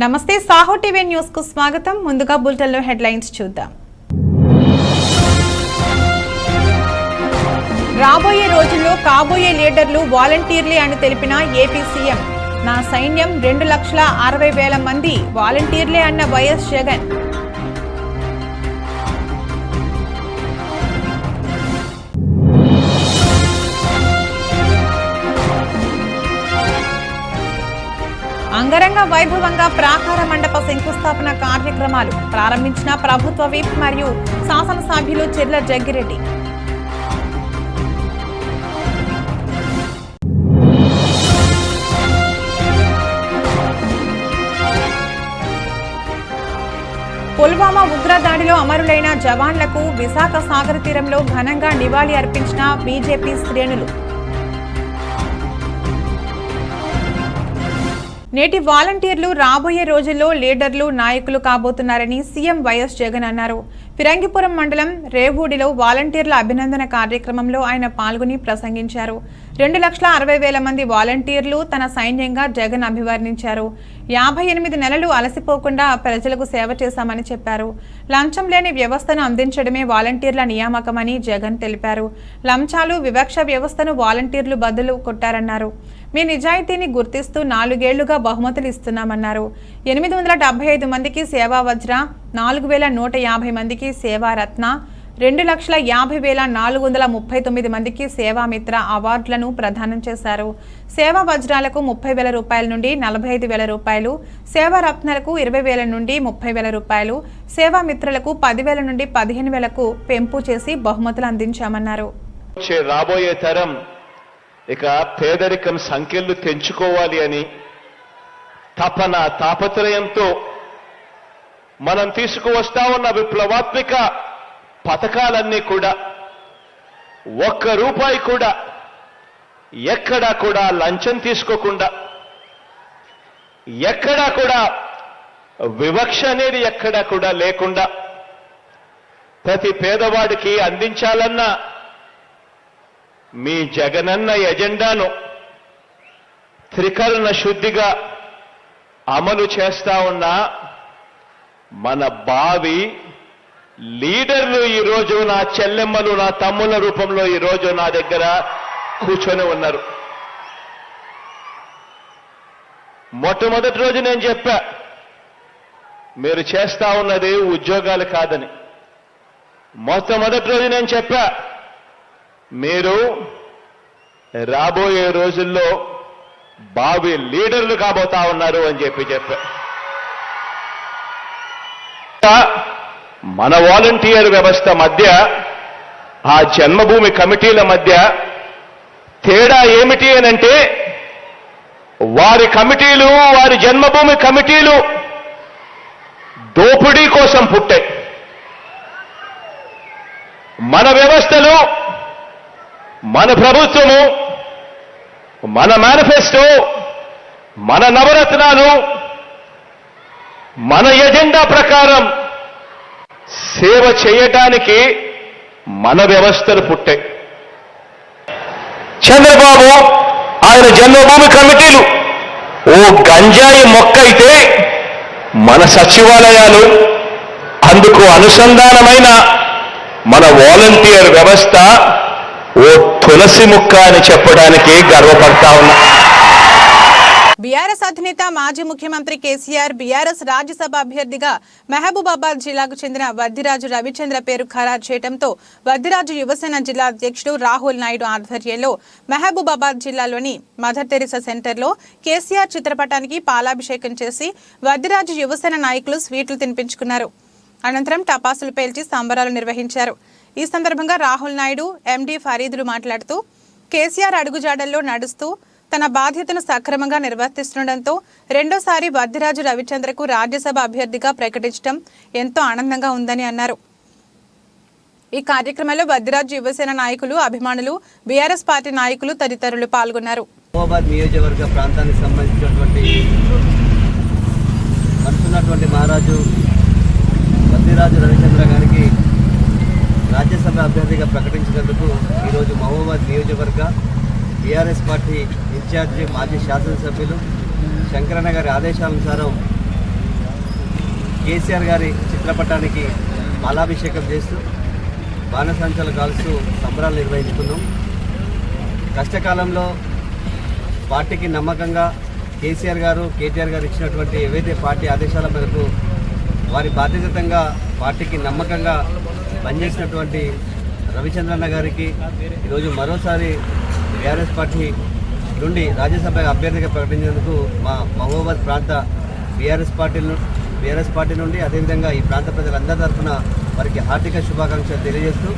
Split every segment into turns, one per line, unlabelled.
నమస్తే Saaho TV news కు స్వాగతం. ముందుగా బులెటిన్ లో హెడ్లైన్స్ చూద్దాం. రాబోయే రోజుల్లో కాబోయే లీడర్లు వాలంటీర్లే అని తెలిపిన ఏపీ సీఎం. నా సైన్యం 2,60,000 మంది వాలంటీర్లే అన్న వైఎస్ జగన్. అంగరంగ వైభవంగా ప్రాకార మండప శంకుస్థాపన కార్యక్రమాలు ప్రారంభించిన ప్రభుత్వ విప్ మరియు శాసనసభ్యులు చెర్ల జగ్గిరెడ్డి. పుల్వామా ఉగ్రదాడిలో అమరులైన జవాన్లకు విశాఖ సాగర తీరంలో ఘనంగా నివాళి అర్పించిన బీజేపీ శ్రేణులు. నేటి వాలంటీర్లు రాబోయే రోజుల్లో లీడర్లు, నాయకులు కాబోతున్నారని సీఎం వైఎస్ జగన్ అన్నారు. ఫిరంగిపురం మండలం రేవూడిలో వాలంటీర్ల అభినందన కార్యక్రమంలో ఆయన పాల్గొని ప్రసంగించారు. 2,60,000 మంది వాలంటీర్లు తన సైన్యంగా జగన్ అభివర్ణించారు. 58 నెలలు అలసిపోకుండా ప్రజలకు సేవ చేశామని చెప్పారు. లంచం లేని వ్యవస్థను అందించడమే వాలంటీర్ల నియామకమని జగన్ తెలిపారు. లంచాలు, వివక్ష వ్యవస్థను వాలంటీర్లు బదులు కొట్టారన్నారు. మీ నిజాయితీని గుర్తిస్తూ 4 ఏళ్లుగా బహుమతులు ఇస్తున్నామన్నారు. 875 మందికి సేవా వజ్ర, 4,150 మందికి సేవా రత్న, 2,50,439 మందికి సేవామిత్ర అవార్డులను ప్రదానం చేశారు. సేవా వజ్రాలకు 30,000 రూపాయల నుండి 45,000 రూపాయలు, సేవా రత్నాలకు 20,000 నుండి 30,000 రూపాయలు, సేవామిత్రులకు 10,000 నుండి 15,000కు పెంపు చేసి బహుమతులు అందించామన్నారు.
రాబోయే తరం ఇక పేదరికం సంఖ్యలు తెంచుకోవాలి అని తపన, తాపత్రయంతో మనం తీసుకువస్తా ఉన్న విప్లవాత్మక పథకాలన్నీ కూడా ₹1 కూడా ఎక్కడా కూడా లంచం తీసుకోకుండా, ఎక్కడా కూడా వివక్ష అనేది ఎక్కడా కూడా లేకుండా ప్రతి పేదవాడికి అందించాలన్న మీ జగనన్న ఎజెండాను త్రికరణ శుద్ధిగా అమలు చేస్తా ఉన్న మన భావి లీడర్లు ఈరోజు నా చెల్లెమ్మలు, నా తమ్ముల రూపంలో ఈరోజు నా దగ్గర కూర్చొని ఉన్నారు. మొట్టమొదటి రోజు నేను చెప్పా, మీరు చేస్తా ఉన్నది ఉద్యోగాలు కాదని. మొట్టమొదటి రోజు నేను చెప్పా, మీరు రాబోయే రోజుల్లో భావి లీడర్లు కాబోతా ఉన్నారు అని చెప్పా. మన వాలంటీర్ వ్యవస్థ మధ్య, ఆ జన్మభూమి కమిటీల మధ్య తేడా ఏమిటి అనంటే, వారి కమిటీలు, వారి జన్మభూమి కమిటీలు దోపిడీ కోసం పుట్టాయి. మన వ్యవస్థలు, మన ప్రభుత్వము, మన మేనిఫెస్టో, మన నవరత్నాలు, మన ఎజెండా ప్రకారం సేవ చేయటానికి మన వ్యవస్థలు పుట్టాయి. చంద్రబాబు ఆయన జన్మభూమి కమిటీలు ఓ గంజాయి మొక్క అయితే, మన సచివాలయాలు, అందుకు అనుసంధానమైన మన వాలంటీర్ వ్యవస్థ ఓ తులసి ముక్క అని చెప్పడానికి గర్వపడతా ఉన్నా.
బీఆర్ఎస్ అధినేత మాజీ ముఖ్యమంత్రి కేసీఆర్ బీఆర్ఎస్ రాజ్యసభ అభ్యర్థిగా మహబూబాబాద్ జిల్లాకు చెందిన వద్దిరాజు రవిచంద్ర పేరు ఖరారు చేయడంతో వద్దిరాజు యువసేన జిల్లా అధ్యక్షుడు రాహుల్ నాయుడు ఆధ్వర్యంలో మహబూబాబాద్ జిల్లాలోని మదర్ తెరిసా సెంటర్లో కేసీఆర్ చిత్రపటానికి పాలాభిషేకం చేసి వద్దిరాజు యువసేన నాయకులు స్వీట్లు తినిపించుకున్నారు. అనంతరం టపాసులు పేల్చి సంబరాలు నిర్వహించారు. ఈ సందర్భంగా రాహుల్ నాయుడు, ఎండీ ఫరీదులు మాట్లాడుతూ, కేసీఆర్ అడుగుజాడల్లో నడుస్తూ తన బాధ్యతను సక్రమంగా నిర్వర్తిస్తుండటంతో రెండోసారి వద్దిరాజు రవిచంద్రకు రాజ్యసభ అభ్యర్థిగా ప్రకటించడం ఎంతో ఆనందంగా ఉందని అన్నారు. ఈ కార్యక్రమంలో వద్దిరాజు యువసేన నాయకులు, అభిమానులు, బీఆర్ఎస్ పార్టీ నాయకులు తదితరులు పాల్గొన్నారు.
నియోజకవర్గ ప్రాంతానికి సంబంధించినటువంటి మహారాజు వద్దిరాజు రవిచంద్ర గారికి రాజ్యసభ అభ్యర్థిగా ప్రకటించినందుకు ఈరోజు మహబూబాబాద్ నియోజకవర్గ టీఆర్ఎస్ పార్టీ ఇన్ఛార్జి మాజీ శాసనసభ్యులు శంకరన్న గారి ఆదేశానుసారం కేసీఆర్ గారి చిత్రపటానికి పాలాభిషేకం చేస్తూ బాణసంచలు కాల్స్తూ సంబరాలు నిర్వహించుకున్నాం. కష్టకాలంలో పార్టీకి నమ్మకంగా కేసీఆర్ గారు కేటీఆర్ గారు ఇచ్చినటువంటి ఏవైతే పార్టీ ఆదేశాల మేరకు వారి బాధ్యతంగా పార్టీకి నమ్మకంగా పనిచేసినటువంటి రవిచంద్రన్న గారికి ఈరోజు మరోసారి బీఆర్ఎస్ పార్టీ నుండి రాజ్యసభ అభ్యర్థిగా ప్రకటించేందుకు మా మహబూబాబాద్ ప్రాంత బీఆర్ఎస్ పార్టీ నుండి అదేవిధంగా ఈ ప్రాంత ప్రజలందరి తరఫున వారికి హార్దిక శుభాకాంక్షలు తెలియజేస్తూ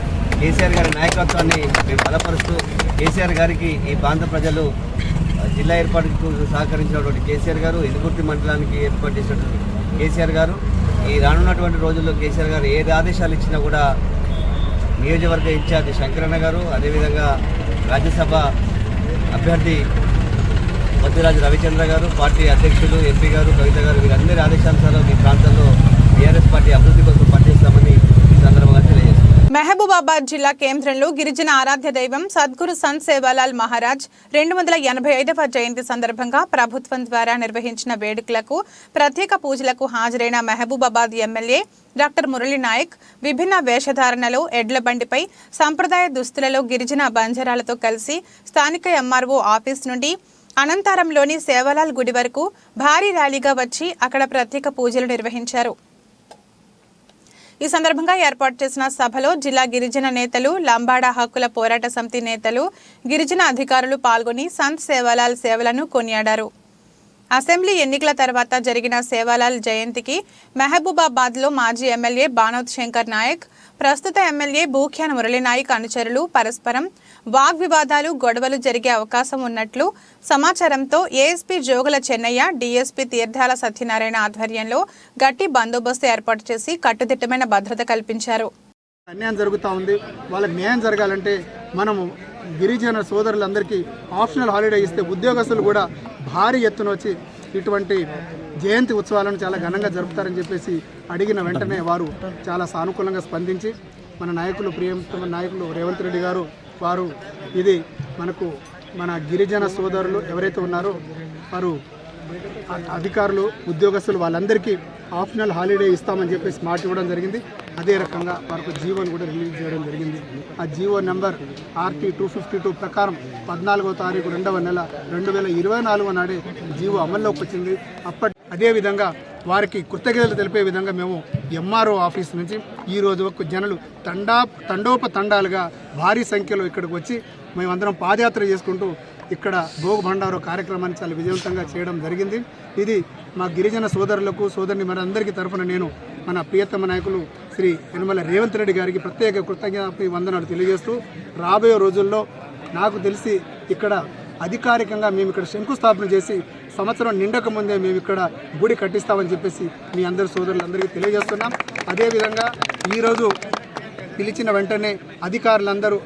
కేసీఆర్ గారి నాయకత్వాన్ని మేము బలపరుస్తూ కేసీఆర్ గారికి ఈ ప్రాంత ప్రజలు జిల్లా ఏర్పాటుకు సహకరించినటువంటి కేసీఆర్ గారు ఇనుగుర్తి మండలానికి ఏర్పాటు చేసినటువంటి కేసీఆర్ గారు ఈ రానున్నటువంటి రోజుల్లో కేసీఆర్ గారు ఏది ఆదేశాలు ఇచ్చినా కూడా నియోజకవర్గ ఇన్ఛార్జి శంకరన్న గారు అదేవిధంగా రాజ్యసభ అభ్యర్థి వద్దిరాజు రవిచంద్ర గారు పార్టీ అధ్యక్షులు ఎంపీ గారు కవిత గారు వీరందరి ఆదేశానుసారం ఈ ప్రాంతంలో బీఆర్ఎస్ పార్టీ అభివృద్ధి కోసం పనిచేస్తామని ఈ సందర్భంగా తెలియజేస్తారు.
మహబూబాబాద్ జిల్లా కేంద్రంలో గిరిజన ఆరాధ్య దైవం సద్గురు సంత్ సేవాలాల్ మహారాజ్ 285వ జయంతి సందర్భంగా ప్రభుత్వం ద్వారా నిర్వహించిన వేడుకలకు ప్రత్యేక పూజలకు హాజరైన మహబూబాబాద్ ఎమ్మెల్యే డాక్టర్ మురళీ నాయక్ విభిన్న వేషధారణలో ఎడ్ల బండిపై సంప్రదాయ దుస్తులలో గిరిజన బంజారాలతో కలిసి స్థానిక ఎంఆర్ఓ ఆఫీస్ నుండి అనంతరంలోని సేవాలాల్ గుడి వరకు భారీ ర్యాలీగా వచ్చి అక్కడ ప్రత్యేక పూజలు నిర్వహించారు. ఈ సందర్భంగా ఏర్పాటు చేసిన సభలో జిల్లా గిరిజన నేతలు, లంబాడా హక్కుల పోరాట సమితి నేతలు, గిరిజన అధికారులు పాల్గొని సంత్ సేవాలాల్ సేవలను కొనియాడారు. అసెంబ్లీ ఎన్నికల తర్వాత జరిగిన సేవాలాల్ జయంతికి మహబూబాబాద్లో మాజీ ఎమ్మెల్యే బానోత్ శంకర్ నాయక్, ప్రస్తుత ఎమ్మెల్యే బూఖ్యాన్ మురళీ నాయక్ అనుచరులు పరస్పరం వాగ్వివాదాలు, గొడవలు జరిగే అవకాశం ఉన్నట్లు సమాచారంతో ఏఎస్పీ జోగుల చెన్నయ్య, డీఎస్పీ తీర్థాల సత్యనారాయణ ఆధ్వర్యంలో గట్టి బందోబస్తు ఏర్పాటు చేసి కట్టుదిట్టమైన భద్రత కల్పించారు.
అన్యాయం జరుగుతూ ఉంది. వాళ్ళకి న్యాయం జరగాలంటే మనము గిరిజన సోదరులందరికీ ఆప్షనల్ హాలిడే ఇస్తే ఉద్యోగస్తులు కూడా భారీ ఎత్తున వచ్చి ఇటువంటి జయంతి ఉత్సవాలను చాలా ఘనంగా జరుపుతారని చెప్పేసి అడిగిన వెంటనే వారు చాలా సానుకూలంగా స్పందించి మన నాయకులు ప్రియతమ నాయకులు రేవంత్ రెడ్డి గారు వారు ఇది మన గిరిజన సోదరులు ఎవరైతే ఉన్నారో వారు అధికారులు ఉద్యోగస్తులు వాళ్ళందరికీ ఆప్షనల్ హాలిడే ఇస్తామని చెప్పేసి మాట ఇవ్వడం జరిగింది. అదే రకంగా వారికి జీవోని కూడా రిలీజ్ చేయడం జరిగింది. ఆ జీవో నెంబర్ RT 252 ప్రకారం 14వ తారీఖు 2వ నెల 2024 నాడే జీవో అమల్లోకి వచ్చింది. అదేవిధంగా వారికి కృతజ్ఞతలు తెలిపే విధంగా మేము ఎంఆర్ఓ ఆఫీస్ నుంచి ఈరోజు వరకు జనులు తండోపతండాలుగా భారీ సంఖ్యలో ఇక్కడికి వచ్చి మేమందరం పాదయాత్ర చేసుకుంటూ ఇక్కడ భోగ్ భండారో కార్యక్రమాన్ని చాలా విజయవంతంగా చేయడం జరిగింది. ఇది మా గిరిజన సోదరులకు సోదరుని మనందరికీ తరఫున నేను మన ప్రియతమ నాయకులు శ్రీ యనమల రేవంత్ రెడ్డి గారికి ప్రత్యేక కృతజ్ఞత వందనాలు తెలియజేస్తూ రాబోయే రోజుల్లో నాకు తెలిసి ఇక్కడ అధికారికంగా మేము ఇక్కడ శంకుస్థాపన చేసి సంవత్సరం నిండక ముందే మేము ఇక్కడ గుడి కట్టిస్తామని చెప్పేసి మీ అందరి సోదరులందరికీ తెలియజేస్తున్నాం. అదేవిధంగా ఈరోజు పిలిచిన వెంటనే అధికారులందరూ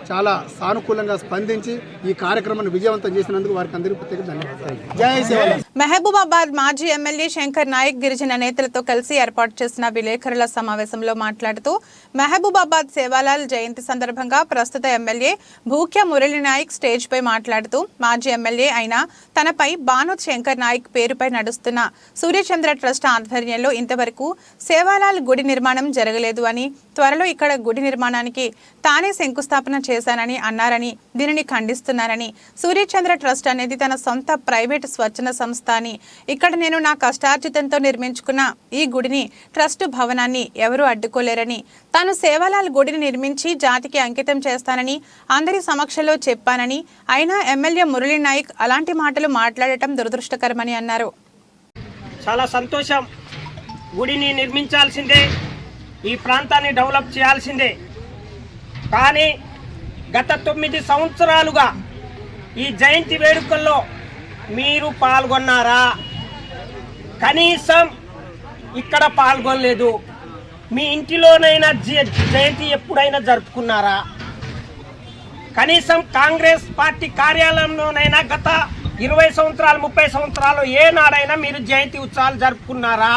చాలా సానుకూలంగా స్పందించి ఈ కార్యక్రమాన్ని విజయవంతం చేసినందుకు వారికి అందరికీ ప్రత్యేక ధన్యవాదాలు. జై సేవాలాల్.
మహబూబాబాద్ మాజీ ఎమ్మెల్యే శంకర్ నాయక్ గిరిజన నేతలతో కలిసి ఏర్పాటు చేసిన విలేకరుల సమావేశంలో మాట్లాడుతూ మహబూబాబాద్ సేవాలాల్ జయంతి సందర్భంగా ప్రస్తుత ఎమ్మెల్యే భూక్య మురళీ నాయక్ స్టేజ్ పై మాట్లాడుతూ మాజీ ఎమ్మెల్యే అయిన తనపై బానోత్ శంకర్ నాయక్ పేరుపై నడుస్తున్న సూర్యచంద్ర ట్రస్ట్ ఆధ్వర్యంలో ఇంతవరకు సేవాలాల్ గుడి నిర్మాణం జరగలేదు అని, త్వరలో ఇక్కడ గుడి నిర్మాణానికి తానే శంకుస్థాపన చేశానని అన్నారని, దీనిని ఖండిస్తున్నారని, సూర్యచంద్ర ట్రస్ట్ అనేది తన సొంత ప్రైవేట్ స్వచ్ఛంద సంస్థ అని, ఇక్కడ నేను నా కష్టార్జితంతో నిర్మించుకున్న ఈ గుడిని ట్రస్ట్ భవనాన్ని ఎవరూ అడ్డుకోలేరని, తాను సేవాలాల్ గుడిని నిర్మించి జాతికి అంకితం చేస్తానని అందరి సమక్షంలో చెప్పానని, అయినా ఎమ్మెల్యే మురళీ నాయక్ అలాంటి మాటలు మాట్లాడటం దురదృష్టకరమని అన్నారు.
చాలా సంతోషం. గుడిని నిర్మించాల్సిందే, ఈ ప్రాంతాన్ని డెవలప్ చేయాల్సిందే. కానీ గత 9 సంవత్సరాలుగా ఈ జయంతి వేడుకల్లో మీరు పాల్గొన్నారా? కనీసం ఇక్కడ పాల్గొనలేదు. మీ ఇంటిలోనైనా జయంతి ఎప్పుడైనా జరుపుకున్నారా? కనీసం కాంగ్రెస్ పార్టీ కార్యాలయంలోనైనా గత 20 సంవత్సరాలు 30 సంవత్సరాలు ఏనాడైనా మీరు జయంతి ఉత్సవాలు జరుపుకున్నారా?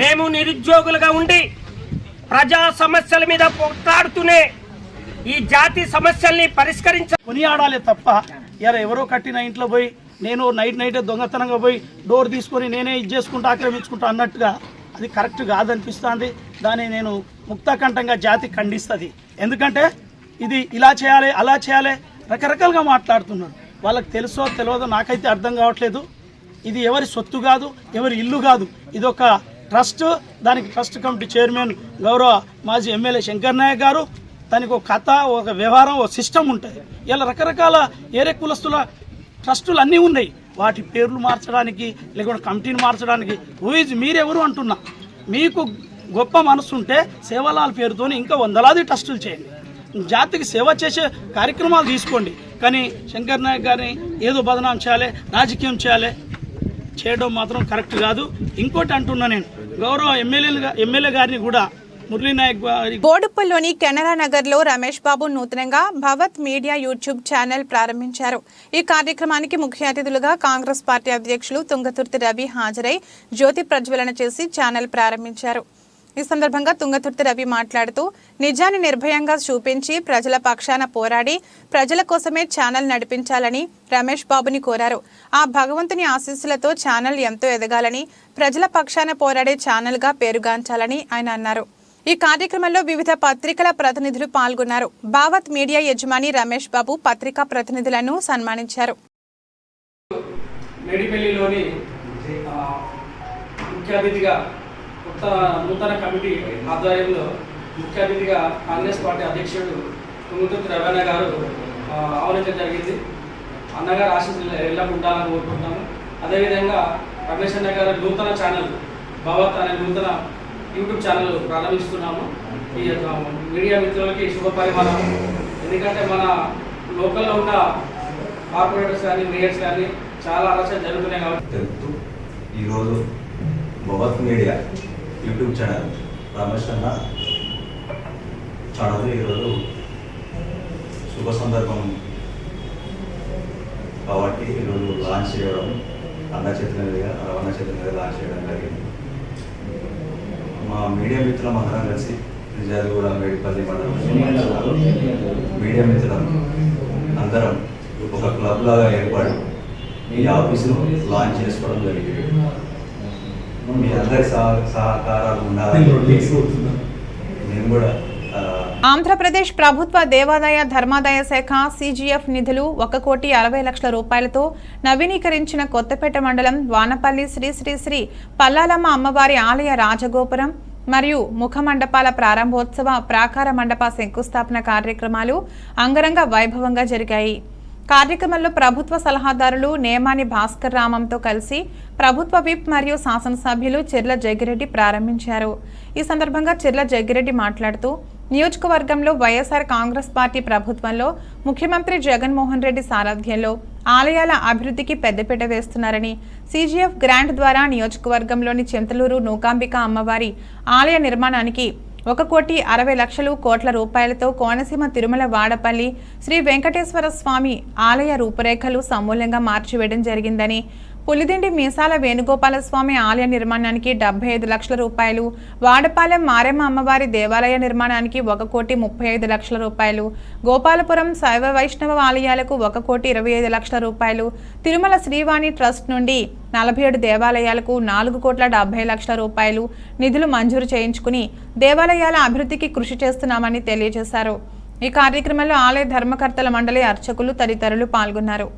మేము నిరుద్యోగులుగా ఉండి ప్రజా సమస్యల మీద పోరాడుతూనే ఈ జాతి సమస్యల్ని కొనియాడాలి తప్ప ఎవరో కట్టిన ఇంట్లో పోయి
నేను నైట్ దొంగతనంగా పోయి డోర్ తీసుకొని నేనే ఇది చేసుకుంటా ఆక్రమించుకుంటా అన్నట్టుగా అది కరెక్ట్ కాదనిపిస్తుంది. దాన్ని నేను ముక్తకంఠంగా జాతి ఖండిస్తుంది. ఎందుకంటే ఇది ఇలా చేయాలి అలా చేయాలి రకరకాలుగా మాట్లాడుతున్నారు. వాళ్ళకి తెలుసో తెలియదో నాకైతే అర్థం కావట్లేదు. ఇది ఎవరి సొత్తు కాదు, ఎవరి ఇల్లు కాదు, ఇది ఒక ట్రస్ట్. దానికి ట్రస్ట్ కమిటీ చైర్మన్ గౌరవ మాజీ ఎమ్మెల్యే శంకర్ నాయక్ గారు. దానికి ఒక కథ, ఒక వ్యవహారం, ఒక సిస్టమ్ ఉంటుంది. ఇలా రకరకాల ఏరే కులస్తుల ట్రస్టులు అన్నీ ఉన్నాయి. వాటి పేర్లు మార్చడానికి లేకుంటే కమిటీని మార్చడానికి మీరెవరు అంటున్నా. మీకు గొప్ప మనసు ఉంటే సేవలాల్ పేరుతో ఇంకా వందలాది ట్రస్టులు చేయండి, జాతికి సేవ చేసే కార్యక్రమాలు తీసుకోండి. కానీ శంకర్ నాయక్ గారిని ఏదో బదనాం చేయాలి, రాజకీయం చేయాలి చేయడం మాత్రం కరెక్ట్ కాదు. ఇంకోటి అంటున్నా, నేను గౌరవ ఎమ్మెల్యే గారిని కూడా మురళీ నాయక్
బోడుప్పల్లోని కెనరా నగర్ లో రమేష్ బాబు నూతనంగా భవత్ మీడియా యూట్యూబ్ ఛానల్ ప్రారంభించారు. ఈ కార్యక్రమానికి ముఖ్య అతిథులుగా కాంగ్రెస్ పార్టీ అధ్యక్షులు తుంగతుర్తి రవి హాజరై జ్యోతి ప్రజ్వలన చేసి ఛానల్ ప్రారంభించారు. ఈ సందర్భంగా తుంగతుర్తి రవి మాట్లాడుతూ నిజాన్ని నిర్భయంగా చూపించి ప్రజల పక్షాన పోరాడి ప్రజల కోసమే ఛానల్ నడిపించాలని రమేష్ బాబుని కోరారు. ఆ భగవంతుని ఆశీస్సులతో ఛానల్ ఎంతో ఎదగాలని, ప్రజల పక్షాన పోరాడే ఛానల్ గా పేరుగాంచాలని ఆయన అన్నారు. ఈ కార్యక్రమంలో వివిధ పత్రికల ప్రతినిధులు పాల్గొన్నారు. భావత్ మీడియా యజమాని రమేష్ బాబు పత్రికా ప్రతినిధులను సన్మానించారు.
మేడిపల్లిలోని ముఖ్య అతిథిగా నూతన కమిటీ ఆధ్వర్యంలో ముఖ్య అతిథిగా కాంగ్రెస్ పార్టీ అధ్యక్షుడు తుంగతుర్తి రవణ గారు ఆహ్వానించడం జరిగింది. అన్నగారు ఆశీస్సులు ఎల్లప్పుడూ ఉండాలని కోరుకుంటున్నాము. అదేవిధంగా రమేష్ అన్న గారు నూతన ఛానల్ భావత్ అనే నూతన యూట్యూబ్ ఛానల్ ప్రారంభిస్తున్నాము. ఈ మీడియా మిత్రులకి శుభ పరిమాణం. ఎందుకంటే మన లోకల్లో ఉన్న కార్పొరేటర్స్ కానీ మేయర్స్ కానీ చాలా ఆలోచనలు జరుగుతున్నాయి కాబట్టి
తెలుపుతూ ఈరోజు భవత్ మీడియా యూట్యూబ్ ఛానల్ రమేష్ అన్న ఛానల్ ఈరోజు శుభ సందర్భం కాబట్టి ఈరోజు లాంచ్ చేయడం అన్న చేతుల మీదుగా రవణ చేతుల మీద లాంచ్ చేయడం జరిగింది. మా మీడియా మిత్రులం అందరం కలిసి నిజాలుగూడ మేడిపల్లి మండలం మీడియా మిత్రులం అందరం ఒక క్లబ్ లాగా ఏర్పడి ఈ ఆఫీసును లాంచ్ చేసుకోవడం జరిగింది. మీ అందరి సహకారాలు ఉండాలని నేను కూడా
ఆంధ్రప్రదేశ్ ప్రభుత్వ దేవాదాయ ధర్మాదాయ శాఖ CGF నిధులు 1,60,00,000 రూపాయలతో నవీకరించిన కొత్తపేట మండలం వానపల్లి శ్రీ శ్రీ శ్రీ పల్లాలమ్మ అమ్మవారి ఆలయ రాజగోపురం మరియు ముఖ మండపాల ప్రారంభోత్సవ ప్రాకార మండప శంకుస్థాపన కార్యక్రమాలు అంగరంగ వైభవంగా జరిగాయి. కార్యక్రమంలో ప్రభుత్వ సలహాదారులు నేమాని భాస్కర్ రామంతో కలిసి ప్రభుత్వ విప్ మరియు శాసనసభ్యులు చిర్ల జగ్గిరెడ్డి ప్రారంభించారు. ఈ సందర్భంగా చిర్ల జగ్గిరెడ్డి మాట్లాడుతూ నియోజకవర్గంలో వైఎస్ఆర్ కాంగ్రెస్ పార్టీ ప్రభుత్వంలో ముఖ్యమంత్రి జగన్మోహన్ రెడ్డి సారథ్యంలో ఆలయాల అభివృద్ధికి పెద్దపీట వేస్తున్నారని, CGF గ్రాంట్ ద్వారా నియోజకవర్గంలోని చింతలూరు నూకాంబిక అమ్మవారి ఆలయ నిర్మాణానికి 1,60,00,000 కోట్ల రూపాయలతో కోనసీమ తిరుమల వాడపల్లి శ్రీ వెంకటేశ్వర స్వామి ఆలయ రూపురేఖలు సమూలంగా మార్చివేయడం జరిగిందని, పులిదిండి మీసాల వేణుగోపాల స్వామి ఆలయ నిర్మాణానికి 75 లక్షల రూపాయలు, వాడపాలెం మారెమ్మ అమ్మవారి దేవాలయ నిర్మాణానికి 1,35 లక్షల రూపాయలు, గోపాలపురం శైవ వైష్ణవ ఆలయాలకు 1,25 లక్షల రూపాయలు, తిరుమల శ్రీవాణి ట్రస్ట్ నుండి 47 దేవాలయాలకు 4,70 లక్షల రూపాయలు నిధులు మంజూరు చేయించుకుని దేవాలయాల అభివృద్ధికి కృషి చేస్తున్నామని తెలియజేశారు. ఈ కార్యక్రమంలో ఆలయ ధర్మకర్తల మండలి అర్చకులు తదితరులు పాల్గొన్నారు.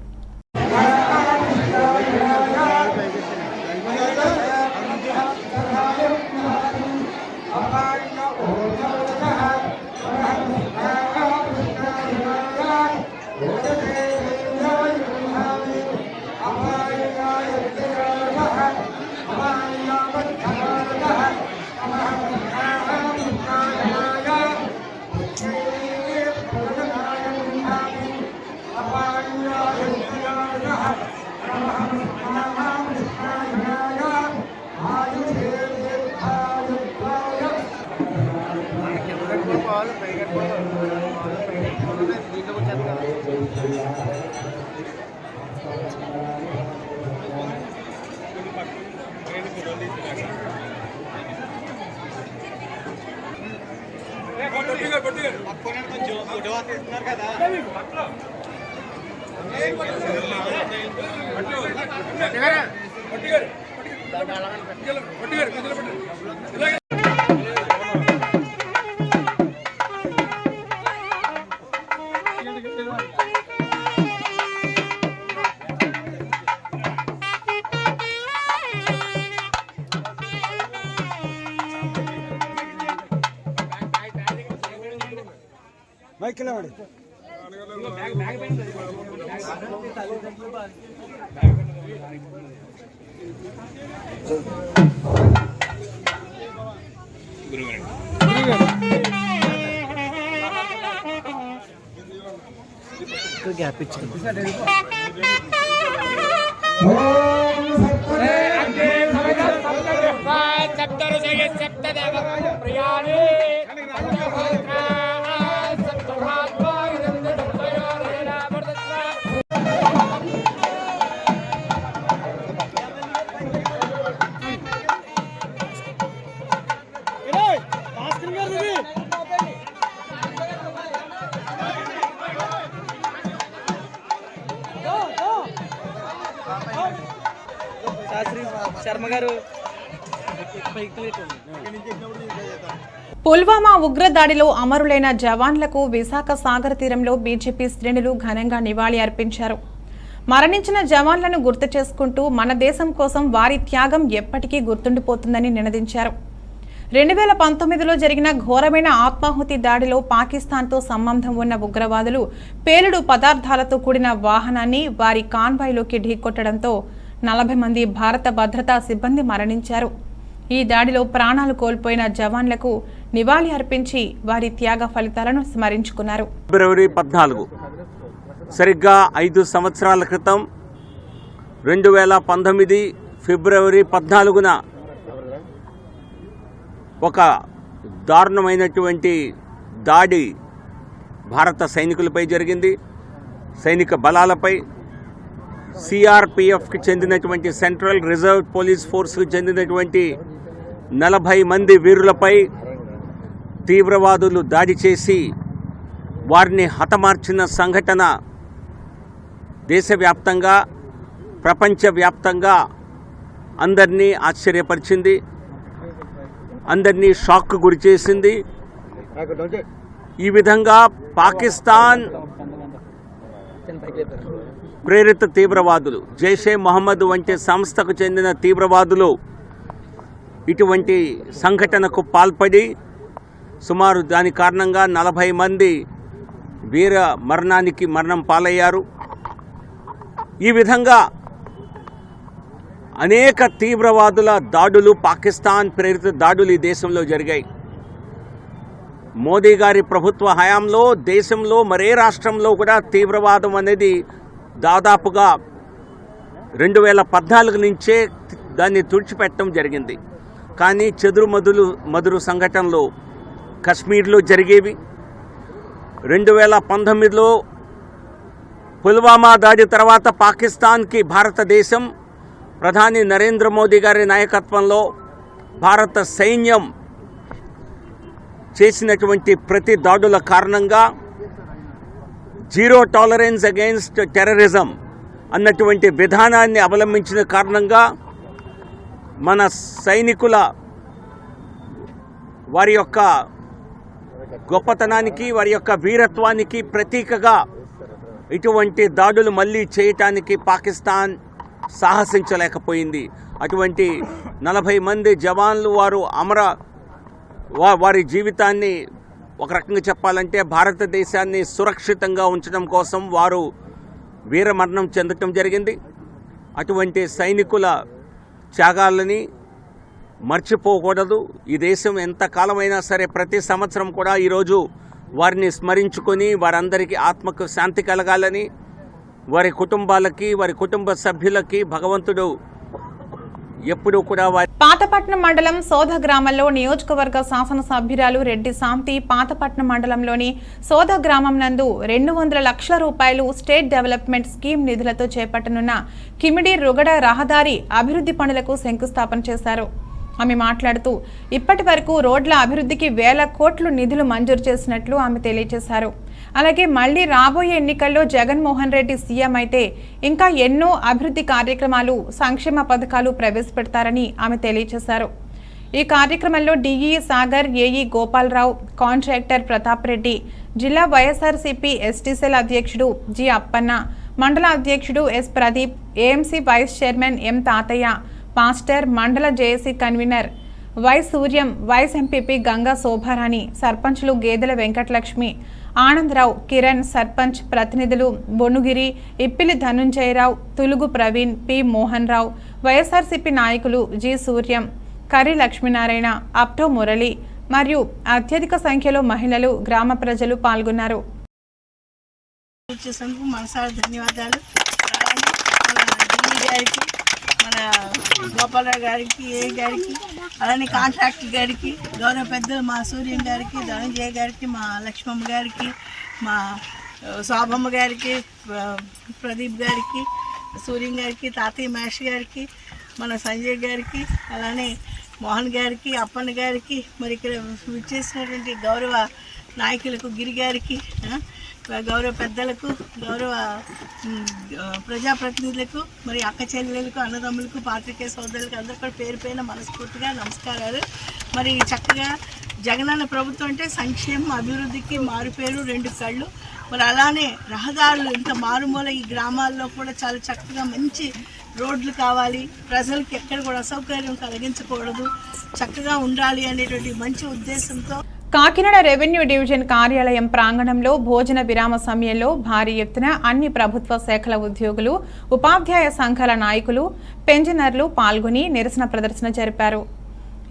పుల్వామా ఉగ్రదాడిలో అమరులైన జవాన్లకు విశాఖ సాగర్ తీరంలో బీజేపీ శ్రేణులు ఘనంగా నివాళి అర్పించారు. మరణించిన జవాన్లను గుర్తు చేసుకుంటూ మన దేశం కోసం వారి త్యాగం ఎప్పటికీ గుర్తుండిపోతుందని నినదించారు. 2019లో జరిగిన ఘోరమైన ఆత్మాహుతి దాడిలో పాకిస్తాన్తో సంబంధం ఉన్న ఉగ్రవాదులు పేలుడు పదార్థాలతో కూడిన వాహనాన్ని వారి కాన్వాయ్లోకి ఢీకొట్టడంతో 40 మంది భారత భద్రతా సిబ్బంది మరణించారు. ఈ దాడిలో ప్రాణాలు కోల్పోయిన జవాన్లకు నివాళి అర్పించి వారి త్యాగ ఫలితాలను స్మరించుకున్నారు.
ఫిబ్రవరి 14 సరిగ్గా 5 సంవత్సరాల క్రితం 2019 ఫిబ్రవరి 14న ఒక దారుణమైనటువంటి దాడి భారత సైనికులపై జరిగింది. సైనిక బలాలపై, సిఆర్పిఎఫ్కి చెందినటువంటి సెంట్రల్ రిజర్వ్ పోలీస్ ఫోర్స్కి చెందినటువంటి 40 మంది వీరులపై తీవ్రవాదులు దాడి చేసి వారిని హతమార్చిన సంఘటన దేశవ్యాప్తంగా, ప్రపంచవ్యాప్తంగా అందరినీ ఆశ్చర్యపరిచింది, అందరినీ షాక్కు గురి చేసింది. ఈ విధంగా పాకిస్తాన్ ప్రేరిత తీవ్రవాదులు, జైషే మహమ్మద్ వంటి సంస్థకు చెందిన తీవ్రవాదులు ఇటువంటి సంఘటనకు పాల్పడి సుమారు దాని కారణంగా 40 మంది వీర మరణం పాలయ్యారు. ఈ విధంగా అనేక తీవ్రవాదుల దాడులు, పాకిస్తాన్ ప్రేరిత దాడులు ఈ దేశంలో జరిగాయి. మోదీ గారి ప్రభుత్వ హయాంలో దేశంలో మరే రాష్ట్రంలో కూడా తీవ్రవాదం అనేది దాదాపుగా 2014 నుంచే దాన్ని తుడిచిపెట్టడం జరిగింది. కానీ మదురు సంఘటనలు కశ్మీర్లో జరిగేవి. 2019లో పుల్వామా దాడి తర్వాత పాకిస్తాన్కి భారతదేశం ప్రధాని నరేంద్ర మోదీ గారి నాయకత్వంలో భారత సైన్యం చేసినటువంటి ప్రతి దాడుల కారణంగా జీరో టాలరెన్స్ అగెయిన్స్ట్ టెర్రరిజం అన్నటువంటి విధానాన్ని అవలంబించిన కారణంగా మన సైనికుల వారి యొక్క గొప్పతనానికి, వారి యొక్క వీరత్వానికి ప్రతీకగా ఇటువంటి దాడులు మళ్ళీ చేయటానికి పాకిస్తాన్ సాహసించలేకపోయింది. అటువంటి 40 మంది జవాన్లు వారి జీవితాన్ని ఒక రకంగా చెప్పాలంటే భారతదేశాన్ని సురక్షితంగా ఉంచడం కోసం వారు వీరమరణం చెందటం జరిగింది. అటువంటి సైనికుల త్యాగాలని మర్చిపోకూడదు. ఈ దేశం ఎంతకాలమైనా సరే ప్రతి సంవత్సరం కూడా ఈరోజు వారిని స్మరించుకొని వారందరికీ ఆత్మకు శాంతి కలగాలని, వారి కుటుంబాలకి, వారి కుటుంబ సభ్యులకి భగవంతుడు ఎప్పుడూ కూడా
పాతపట్నం మండలం సోద గ్రామంలో నియోజకవర్గ శాసనసభ్యురాలు రెడ్డి శాంతి పాతపట్నం మండలంలోని సోద గ్రామం నందు 200 లక్షల రూపాయలు స్టేట్ డెవలప్మెంట్ స్కీమ్ నిధులతో చేపట్టనున్న కిమిడి రుగడ రహదారి అభివృద్ధి పనులకు శంకుస్థాపన చేశారు. ఆమె మాట్లాడుతూ ఇప్పటి వరకు రోడ్ల అభివృద్ధికి 1000 కోట్లు నిధులు మంజూరు చేసినట్లు ఆమె తెలియజేశారు. అలాగే మళ్లీ రాబోయే ఎన్నికల్లో జగన్మోహన్ రెడ్డి సీఎం అయితే ఇంకా ఎన్నో అభివృద్ధి కార్యక్రమాలు, సంక్షేమ పథకాలు ప్రవేశపెడతారని ఆమె తెలియజేశారు. ఈ కార్యక్రమంలో DE Sagar, AE Gopalarao, contractor Pratap Reddy, జిల్లా వైఎస్ఆర్సీపీ ఎస్టీ సెల్ అధ్యక్షుడు జి అప్పన్న, మండల అధ్యక్షుడు S Pradeep, AMC vice chairman M Tatayya, master, మండల JAC convener Y Suryam, vice MPP Ganga Shobharani, సర్పంచ్లు గేదెల వెంకటలక్ష్మి, ఆనందరావు, కిరణ్, సర్పంచ్ ప్రతినిధులు బొనుగిరి, ఇప్పిలి ధనుంజయరావు, తులుగు ప్రవీణ్, పి మోహన్ రావు, వైఎస్ఆర్సీపీ నాయకులు జి సూర్యం, కరి లక్ష్మీనారాయణ, అప్టో మురళి మరియు అత్యధిక సంఖ్యలో మహిళలు, గ్రామ ప్రజలు పాల్గొన్నారు.
మనసారా ధన్యవాదాలు. మన గోపాలరావు గారికి, ఏ గారికి, అలానే కాంట్రాక్టర్ గారికి, గౌరవ పెద్దలు మా సూర్యం గారికి, ధనంజయ గారికి, మా లక్ష్మమ్మ గారికి, మా శోభమ్మ గారికి, ప్రదీప్ గారికి, సూర్యం గారికి, తాతయ్య మహేష్ గారికి, మన సంజయ్ గారికి, అలానే మోహన్ గారికి, అప్పన్న గారికి, మరి ఇక్కడ విచ్చేసినటువంటి గౌరవ నాయకులకు, గిరి గారికి, గౌరవ పెద్దలకు, గౌరవ ప్రజాప్రతినిధులకు, మరి అక్క చెల్లెలకు, అన్నదమ్ములకు, పాత్రికేయ సోదరులకు అందరూ కూడా పేరు పైన మనస్ఫూర్తిగా నమస్కారాలు. మరి చక్కగా జగనన్న ప్రభుత్వం అంటే సంక్షేమం, అభివృద్ధికి మారుపేరు, రెండు కళ్ళు. మరి అలానే రహదారులు ఇంత మారుమూల ఈ గ్రామాల్లో కూడా చాలా చక్కగా మంచి రోడ్లు కావాలి, ప్రజలకు ఎక్కడ కూడా అసౌకర్యం కలిగించకూడదు, చక్కగా ఉండాలి అనేటువంటి మంచి ఉద్దేశంతో
కాకినాడ రెవెన్యూ డివిజన్ కార్యాలయం ప్రాంగణంలో భోజన విరామ సమయంలో భారీ ఎత్తున అన్ని ప్రభుత్వ శాఖల ఉద్యోగులు, ఉపాధ్యాయ సంఘాల నాయకులు, పెన్షనర్లు పాల్గొని నిరసన ప్రదర్శన జరిపారు.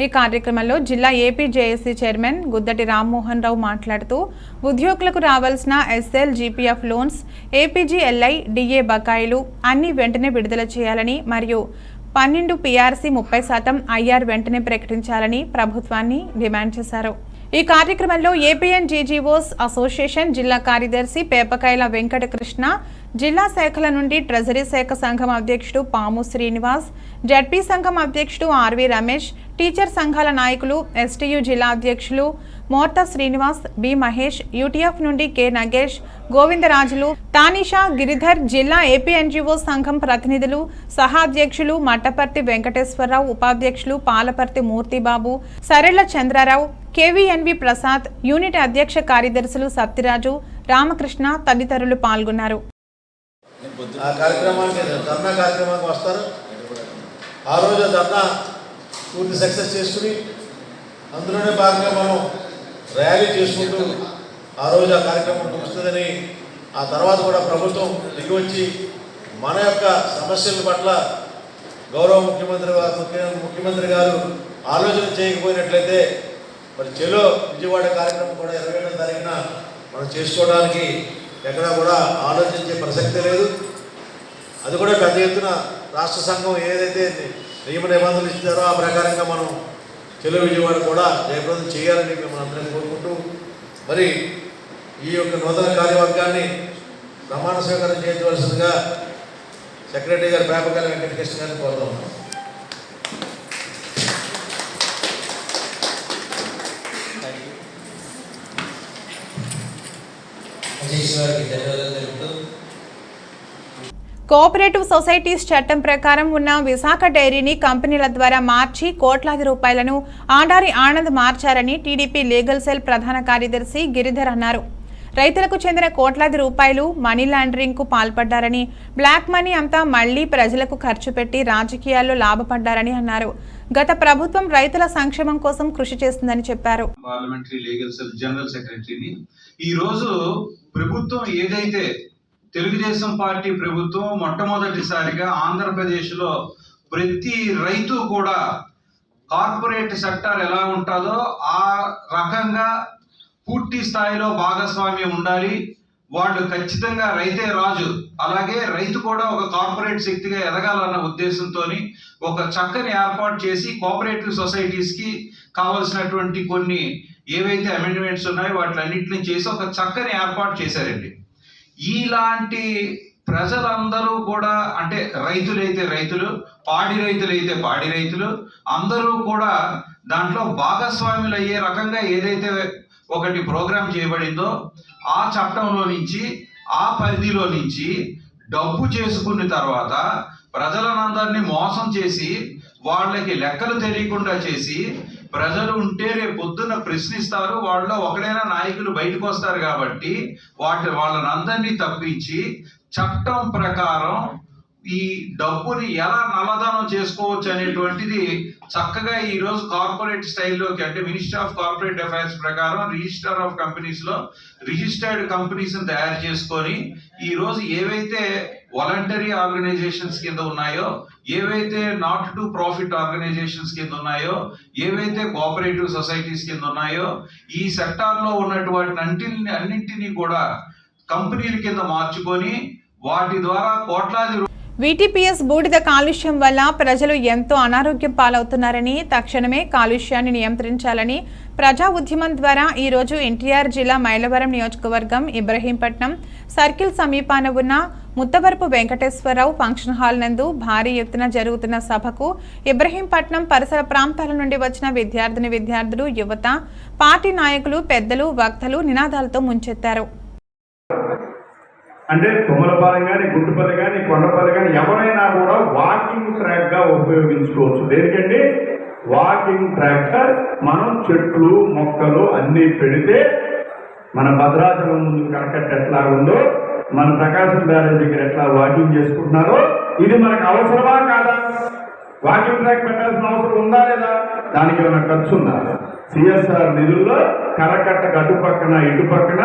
ఈ కార్యక్రమంలో జిల్లా AP JAC chairman Guddati Rammohan Rao మాట్లాడుతూ ఉద్యోగులకు రావాల్సిన SL, GPF loans, APGLI, DA బకాయిలు అన్ని వెంటనే విడుదల చేయాలని మరియు 12 పీఆర్సీ 30% ఐఆర్ వెంటనే ప్రకటించాలని ప్రభుత్వాన్ని డిమాండ్ చేశారు. ఈ కార్యక్రమంలో ఏపీఎన్జీజీఓస్ అసోసియేషన్ జిల్లా కార్యదర్శి పేపకాయల వెంకటకృష్ణ, జిల్లా శాఖల నుండి ట్రెజరీ శాఖ సంఘం అధ్యక్షుడు పాము శ్రీనివాస్, జడ్పీ సంఘం అధ్యక్షుడు ఆర్వి రమేష్, టీచర్ సంఘాల నాయకులు, ఎస్టీయూ జిల్లా అధ్యక్షులు మోర్తా శ్రీనివాస్, బి మహేష్, యూటీఎఫ్ నుండి కె నగేష్, గోవిందరాజులు, తానిషా, గిరిధర్, జిల్లా ఏపీఎన్జీఓ సంఘం ప్రతినిధులు, సహా అధ్యక్షులు మట్టపర్తి వెంకటేశ్వరరావు, ఉపాధ్యక్షులు పాలపర్తి మూర్తిబాబు, సరెళ్ల చంద్రారావు, కేవీఎన్వి ప్రసాద్, యూనిట్ అధ్యక్ష కార్యదర్శులు సత్యరాజు, రామకృష్ణ తదితరులు పాల్గొన్నారు.
ఆ కార్యక్రమానికి ధర్నా కార్యక్రమానికి వస్తారు. ఆ రోజు ధర్నా పూర్తి సక్సెస్ చేసుకుని అందులోనే భాగంగా మనం ర్యాలీ చేసుకుంటూ ఆ రోజు ఆ కార్యక్రమం ముగుస్తుందని, ఆ తర్వాత కూడా ప్రభుత్వం దిగివచ్చి మన యొక్క సమస్యల పట్ల గౌరవ ముఖ్యమంత్రి గారు ఆలోచన చేయకపోయినట్లయితే మరి చెలో విజయవాడ కార్యక్రమం కూడా 27వ తారీఖున మనం చేసుకోవడానికి ఎక్కడా కూడా ఆలోచించే ప్రసక్తి లేదు. అది కూడా పెద్ద ఎత్తున రాష్ట్ర సంఘం ఏదైతే నియమ నిబంధనలు ఇచ్చారో ఆ ప్రకారంగా మనం చెలో విజయవాడ కూడా జయప్రదం చేయాలని మిమ్మల్ని అందరినీ కోరుకుంటూ మరి ఈ యొక్క నూతన కార్యవర్గాన్ని ప్రమాణ స్వీకారం చేయవలసిందిగా సెక్రటరీ గారు పేపకాయల వెంకటకృష్ణ గారిని కోరుతా ఉన్నాం.
కోఆపరేటివ్ సొసైటీస్ చట్టం ప్రకారం ఉన్న విశాఖ డైరీని కంపెనీల ద్వారా మార్చి కోట్లాది రూపాయలను ఆడారి ఆనంద్ మార్చారని టీడీపీ లీగల్ సెల్ ప్రధాన కార్యదర్శి గిరిధర్ అన్నారు. రైతులకు చెందిన కోట్లాది రూపాయలు మనీ లాండరింగ్ కు పాల్పడ్డారని, బ్లాక్ మనీ అంతా మళ్లీ ప్రజలకు ఖర్చు పెట్టి రాజకీయాల్లో లాభపడ్డారని అన్నారు. గత ప్రభుత్వం రైతుల సంక్షేమం కోసం కృషి చేస్తుందని చెప్పారు.
పార్లమెంటరీ లీగల్ సెల్ జనరల్ సెక్రటరీని ఈ రోజు ప్రభుత్వం ఏదైతే తెలుగుదేశం పార్టీ ప్రభుత్వం మొట్టమొదటిసారిగా ఆంధ్రప్రదేశ్లో ప్రతి రైతు కూడా కార్పొరేట్ సెక్టార్ ఎలా ఉంటుందో ఆ రకంగా పూర్తి స్థాయిలో భాగస్వామ్యం ఉండాలి. వాళ్ళు ఖచ్చితంగా రైతే రాజు, అలాగే రైతు కూడా ఒక కార్పొరేట్ శక్తిగా ఎదగాలన్న ఉద్దేశంతో ఒక చక్కని ఏర్పాటు చేసి కోఆపరేటివ్ సొసైటీస్కి కావలసినటువంటి కొన్ని ఏవైతే అమెండ్మెంట్స్ ఉన్నాయో వాటిలన్నింటినీ చేసి ఒక చక్కని ఏర్పాటు చేశారండి. ఇలాంటి ప్రజలందరూ కూడా అంటే రైతులైతే రైతులు, పాడి రైతులైతే పాడి రైతులు అందరూ కూడా దాంట్లో భాగస్వాములు అయ్యే రకంగా ఏదైతే ఒకటి ప్రోగ్రామ్ చేయబడిందో ఆ చట్టంలో నుంచి ఆ పరిధిలో నుంచి డబ్బు చేసుకున్న తర్వాత ప్రజలనందరినీ మోసం చేసి వాళ్ళకి లెక్కలు తెలియకుండా చేసి ప్రజలు ఉంటే రేపు పొద్దున్న ప్రశ్నిస్తారు, వాళ్ళలో ఒకడైనా నాయకులు బయటకు వస్తారు కాబట్టి వాళ్ళనందరినీ తప్పించి చట్టం ప్రకారం ఈ డబ్బుని ఎలా నల్లధనం చేసుకోవచ్చు అనేటువంటిది చక్కగా ఈ రోజు కార్పొరేట్ స్టైల్లోకి, అంటే మినిస్ట్రీ ఆఫ్ కార్పొరేట్ అఫైర్స్ ప్రకారం రిజిస్టర్ ఆఫ్ కంపెనీస్ లో రిజిస్టర్డ్ కంపెనీస్ తయారు చేసుకొని ఈ రోజు ఏవైతే వాలంటరీ ఆర్గనైజేషన్స్ కింద ఉన్నాయో, ఏవైతే నాట్ టు ప్రాఫిట్ ఆర్గనైజేషన్స్ కింద ఉన్నాయో, ఏవైతే కోఆపరేటివ్ సొసైటీస్ కింద ఉన్నాయో, ఈ సెక్టార్లో ఉన్నటువంటి అన్నింటినీ కూడా కంపెనీల కింద మార్చుకొని వాటి ద్వారా కోట్లాది
వీటీపీఎస్ బూడిద కాలుష్యం వల్ల ప్రజలు ఎంతో అనారోగ్యం పాలవుతున్నారని, తక్షణమే కాలుష్యాన్ని నియంత్రించాలని ప్రజా ఉద్యమం ద్వారా ఈ రోజు ఎన్టీఆర్ జిల్లా మైలవరం నియోజకవర్గం ఇబ్రహీంపట్నం సర్కిల్ సమీపాన ఉన్న ముత్తవరపు వెంకటేశ్వరరావు ఫంక్షన్ హాల్ నందు భారీ ఎత్తున జరుగుతున్న సభకు ఇబ్రహీంపట్నం పరిసర ప్రాంతాల నుండి వచ్చిన విద్యార్థులు, యువత, పార్టీ నాయకులు, పెద్దలు, వక్తలు నినాదాలతో ముంచెత్తారు.
అంటే తుమ్మలపాలెం కానీ, గుంటుపల్లి కానీ, కొండపల్లి కానీ ఎవరైనా కూడా వాకింగ్ ట్రాక్ గా ఉపయోగించుకోవచ్చు. దేనికండి? వాకింగ్ ట్రాక్ గా మనం చెట్లు మొక్కలు అన్ని పెడితే మన భద్రాచలం ముందు కరకట్ట ఎట్లా ఉందో, మన ప్రకాశం బ్యారేజ్ దగ్గర ఎట్లా వాకింగ్ చేసుకుంటున్నారో, ఇది మనకు అవసరమా కాదా? వాకింగ్ ట్రాక్ పెట్టాల్సిన అవసరం ఉందా లేదా? దానికి ఏమైనా ఖర్చు ఉందా? సిఎస్ఆర్ నిధుల్లో కరకట్టకు అటు పక్కన ఇటు పక్కన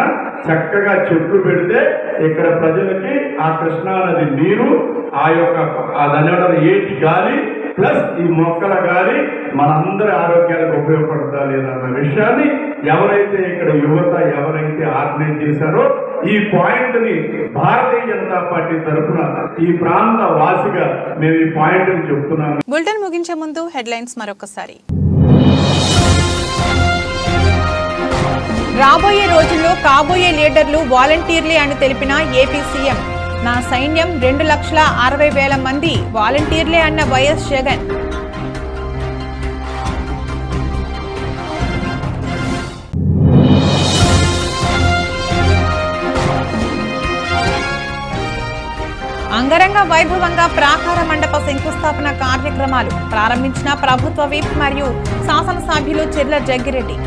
చక్కగా చెట్లు పెడితే ఇక్కడ ప్రజలకి ఆ కృష్ణానది నీరు, ఆ యొక్క ఏటి గాలి ప్లస్ ఈ మొక్కల గాలి మనందరి ఆరోగ్యాలకు ఉపయోగపడతా లేదా అన్న విషయాన్ని ఎవరైతే ఇక్కడ యువత ఎవరైతే ఆర్గనైజ్ చేశారో ఈ పాయింట్ ని భారతీయ జనతా పార్టీ తరఫున ఈ ప్రాంత వాసిగా మేము ఈ పాయింట్ ని చెప్తున్నాము.
బులెటిన్ ముగించే ముందు హెడ్లైన్స్ మరొకసారి. రాబోయే రోజుల్లో కాబోయే లీడర్లు వాలంటీర్లే అని తెలిపిన ఏపీ సీఎం. నా సైన్యం 2,60,000 మంది వాలంటీర్లే అన్న వైఎస్ జగన్. అంగరంగ వైభవంగా ప్రాకార మండప శంకుస్థాపన కార్యక్రమాలు ప్రారంభించిన ప్రభుత్వ విప్ మరియు శాసనసభ్యులు చెర్ల జగ్గిరెడ్డి.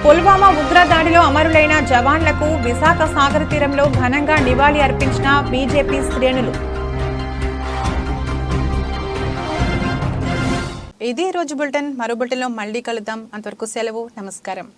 పుల్వామా ఉగ్రదాడిలో అమరులైన జవాన్లకు విశాఖ సాగర తీరంలో ఘనంగా నివాళి అర్పించిన బీజేపీ శ్రేణులు. ఇది రోజు బులెటిన్. మరో బులెటిన్లో మళ్ళీ కలుద్దాం. అంతవరకు సెలవు. నమస్కారం.